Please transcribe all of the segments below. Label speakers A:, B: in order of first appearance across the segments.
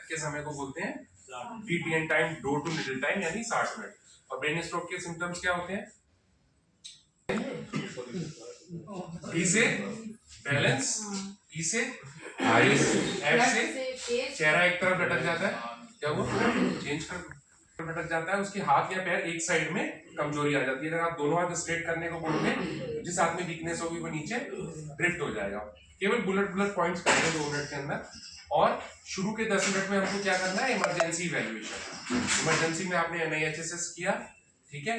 A: के समय को बोलते हैं TTN time, do too little time, यानी 60 मिनट। और ब्रेन स्ट्रोक के सिम्टम्स क्या होते हैं? डी से बैलेंस, ई से आईज, एफ से चेहरा एक तरफ लटक जाता है, क्या वो चेंज कर लटक जाता है, उसके हाथ या पैर एक साइड में कमजोरी आ जाती है। अगर आप दोनों हाथ स्ट्रेट करने को बोलोगे तो जिस हाथ में वीकनेस होगी वो नीचे ड्रिफ्ट हो जाएगा। केवल बुलेट पॉइंट्स करेंगे 2 मिनट के अंदर। और शुरू के 10 मिनट में हमको क्या करना है? Emergency evaluation. इमरजेंसी में आपने NIHSS किया, ठीक है,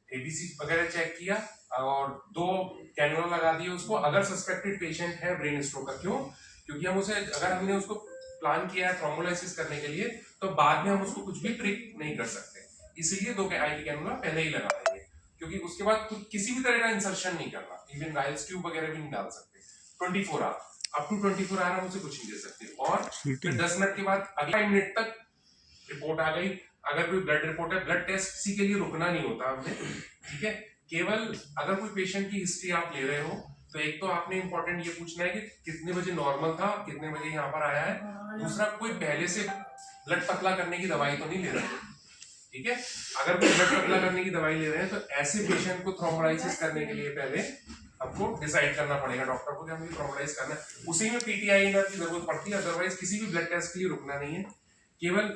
A: ABC वगैरह चेक किया और 2 कैनुला लगा दिए उसको। अगर सस्पेक्टेड पेशेंट है ब्रेन स्ट्रोक का, क्यों? क्योंकि हम उसे, अगर हमने उसको प्लान किया है थ्रोम्बोलाइसिस करने के लिए, तो बाद में हम उसको कुछ भी ट्रिक नहीं कर सकते, इसलिए 2 IV कैनुला पहले ही लगा देंगे, क्योंकि उसके बाद किसी भी तरह का इंसर्शन नहीं करना, इवन राइल्स ट्यूब वगैरह भी नहीं डाल सकते। 24 आवर, अप टू 24 आवर हम उसे कुछ नहीं दे सकते। और फिर 10 मिनट के बाद अगले 5 मिनट तक रिपोर्ट आ गई, अगर कोई ब्लड रिपोर्ट है, ब्लड टेस्ट किसी के लिए रुकना नहीं होता हमने, ठीक है। केवल अगर कोई पेशेंट की हिस्ट्री आप ले रहे हो तो एक तो आपने इंपॉर्टेंट ये पूछना है कि कितने बजे नॉर्मल था, कितने बजे यहाँ पर आया है। दूसरा, कोई पहले से ब्लड पतला करने की दवाई तो नहीं ले रहा है, ठीक है। अगर कोई ब्लड पतला करने की दवाई ले रहे हैं तो ऐसे पेशेंट को थ्रोम्बोलाइसिस करने के लिए पहले हमको डिसाइड करना पड़ेगा डॉक्टर को कि हमें थ्रोम्बोलाइज करना है, उसी में PTI इनर की जरूरत पड़ती है। अदरवाइज किसी भी ब्लड टेस्ट के लिए रुकना नहीं है, केवल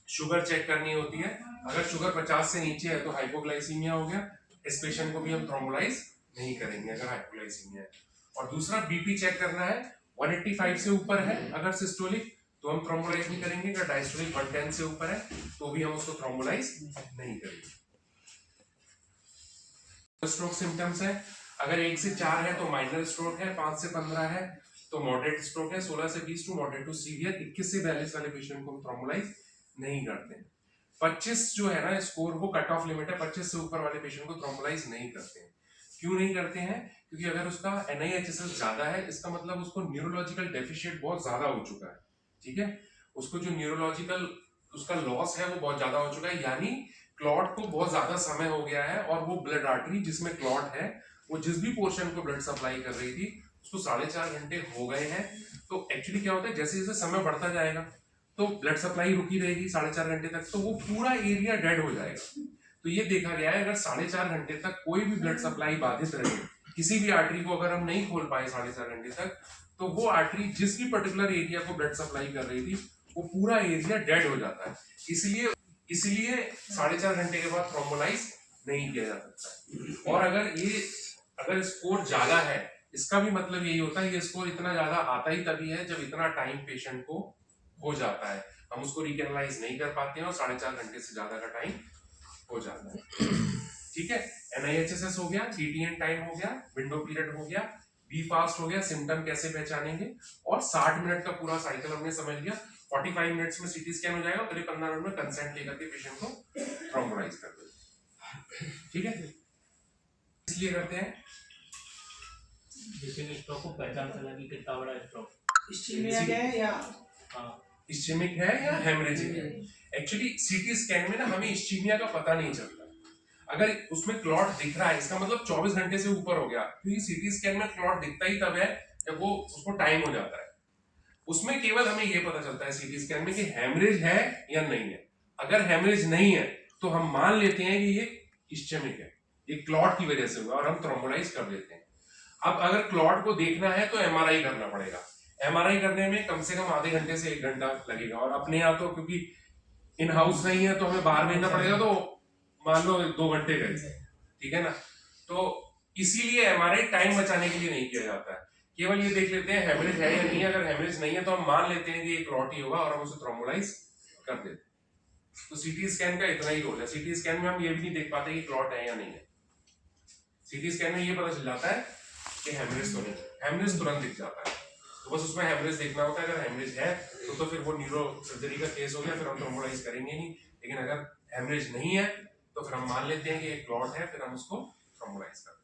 A: शुगर चेक करनी होती है। अगर शुगर 50 से नीचे है तो हाइपोग्लाइसीमिया हो गया, इस पेशेंट को भी हम थ्रोम्बोलाइज नहीं करेंगे अगर हाइपोग्लाइसीमिया है। और दूसरा, BP चेक करना है, 185 से ऊपर है अगर सिस्टोलिक तो हम थ्रोम्बोलाइज नहीं करेंगे, अगर डायस्टोलिक 110 से ऊपर है तो भी हम उसको थ्रोम्बोलाइज नहीं करेंगे। स्ट्रोक सिम्टम्स है, अगर 1 से 4 है तो माइनर स्ट्रोक है, 5 से 15 है तो मॉडरेट स्ट्रोक है, 16 से 20 टू मॉडरेट टू सीवियर, 21 से 42 वाले पेशेंट को हम थ्रोम्बोलाइज नहीं करते हैं। 25 जो है ना स्कोर, वो कट ऑफ लिमिट है, 25 से ऊपर वाले पेशेंट को थ्रोम्बोलाइज नहीं करते हैं। क्यों नहीं करते हैं? क्योंकि अगर उसका NIHSS ज्यादा है, इसका मतलब उसको न्यूरोलॉजिकल डेफिशिएंट बहुत ज्यादा हो चुका है, ठीक है। उसको जो न्यूरोलॉजिकल उसका लॉस है वो बहुत ज्यादा हो चुका है, यानी क्लॉट को बहुत ज्यादा समय हो गया है और वो ब्लड आर्टरी जिसमें क्लॉट है, वो जिस भी पोर्शन को ब्लड सप्लाई कर रही थी उसको 4.5 घंटे हो गए हैं। तो एक्चुअली क्या होता है, जैसे जैसे समय बढ़ता जाएगा तो ब्लड सप्लाई रुकी रहेगी 4.5 घंटे तक, तो वो पूरा एरिया डेड हो जाएगा। तो ये देखा गया है, अगर 4.5 घंटे तक कोई भी ब्लड सप्लाई बाधित रहे, किसी भी आर्टरी को अगर हम नहीं खोल पाए 4.5 घंटे तक, तो वो आर्टरी जिस भी पर्टिकुलर एरिया को ब्लड सप्लाई कर रही थी वो पूरा एरिया डेड हो जाता है। इसलिए 4.5 घंटे के बाद थ्रोम्बोलाइज नहीं किया जा सकता। और अगर स्कोर ज्यादा है, इसका भी मतलब यही होता है, ये स्कोर इतना ज्यादा आता ही तभी है जब इतना टाइम पेशेंट को हो जाता है, हम उसको रिकैनलाइज नहीं कर पाते हैं और 4.5 घंटे से ज्यादा का टाइम हो जाता है, ठीक है। NIHSS हो गया, TTN टाइम हो गया, विंडो पीरियड हो गया, बी फास्ट हो गया, सिम्टम कैसे पहचानेंगे, और 60 मिनट का पूरा साइकिल हमने समझ लिया। 45 मिनट्स में CT स्कैन हो जाएगा, करीब 15 मिनट में कंसेंट लेकर के पेशेंट को थ्रोम्बोलाइज कर देंगे, ठीक है। इसलिए करते हैं
B: जिससे स्ट्रोक को पहचान चला कि कितना बड़ा स्ट्रोक
C: इस्चेमिक है या
A: इस्चेमिक है या हेमरेजिक है। एक्चुअली CT स्कैन में ना हमें इस्चेमिया का पता नहीं चलता, अगर उसमें क्लॉट दिख रहा है इसका मतलब 24 घंटे से ऊपर हो गया, क्योंकि CT स्कैन में क्लॉट दिखता ही तब है जब वो उसको टाइम हो जाता है। उसमें केवल हमें ये पता चलता है CT स्कैन में कि हेमरेज है या नहीं है। अगर हेमरेज नहीं है तो हम मान लेते हैं कि ये इस्चेमिक है, ये क्लॉट की वजह से हुआ, और हम थ्रोम्बोलाइज कर देते हैं। अब अगर क्लॉट को देखना है तो MRI करना पड़ेगा, MRI करने में कम से कम आधे घंटे से 1 घंटा लगेगा, और अपने यहाँ तो क्योंकि इन हाउस नहीं है तो हमें बाहर भेजना पड़ेगा, तो मान लो 2 घंटे गए, ठीक है ना। तो इसीलिए MRI टाइम बचाने के लिए नहीं किया जाता है, केवल ये देख लेते हैं हेमरेज है या नहीं है। अगर हेमरेज नहीं है तो हम मान लेते हैं कि ये क्लॉट ही होगा और हम उसे थ्रोम्बोलाइज कर देते हैं। तो CT स्कैन का इतना ही रोल है। CT स्कैन में हम ये भी नहीं देख पाते कि क्लॉट है या नहीं है। CT स्कैन में ये पता चल जाता है कि हेमरेज तो नहीं, हेमरेज तुरंत दिख जाता है, तो बस उसमें हेमरेज देखना होता है। अगर हेमरेज है तो फिर वो न्यूरो सर्जरी का केस हो गया, फिर हम थ्रोम्बोलाइज करेंगे नहीं। लेकिन अगर हेमरेज नहीं है तो फिर हम मान लेते हैं कि एक क्लॉट है, फिर हम उसको थ्रोम्बोलाइज करते हैं।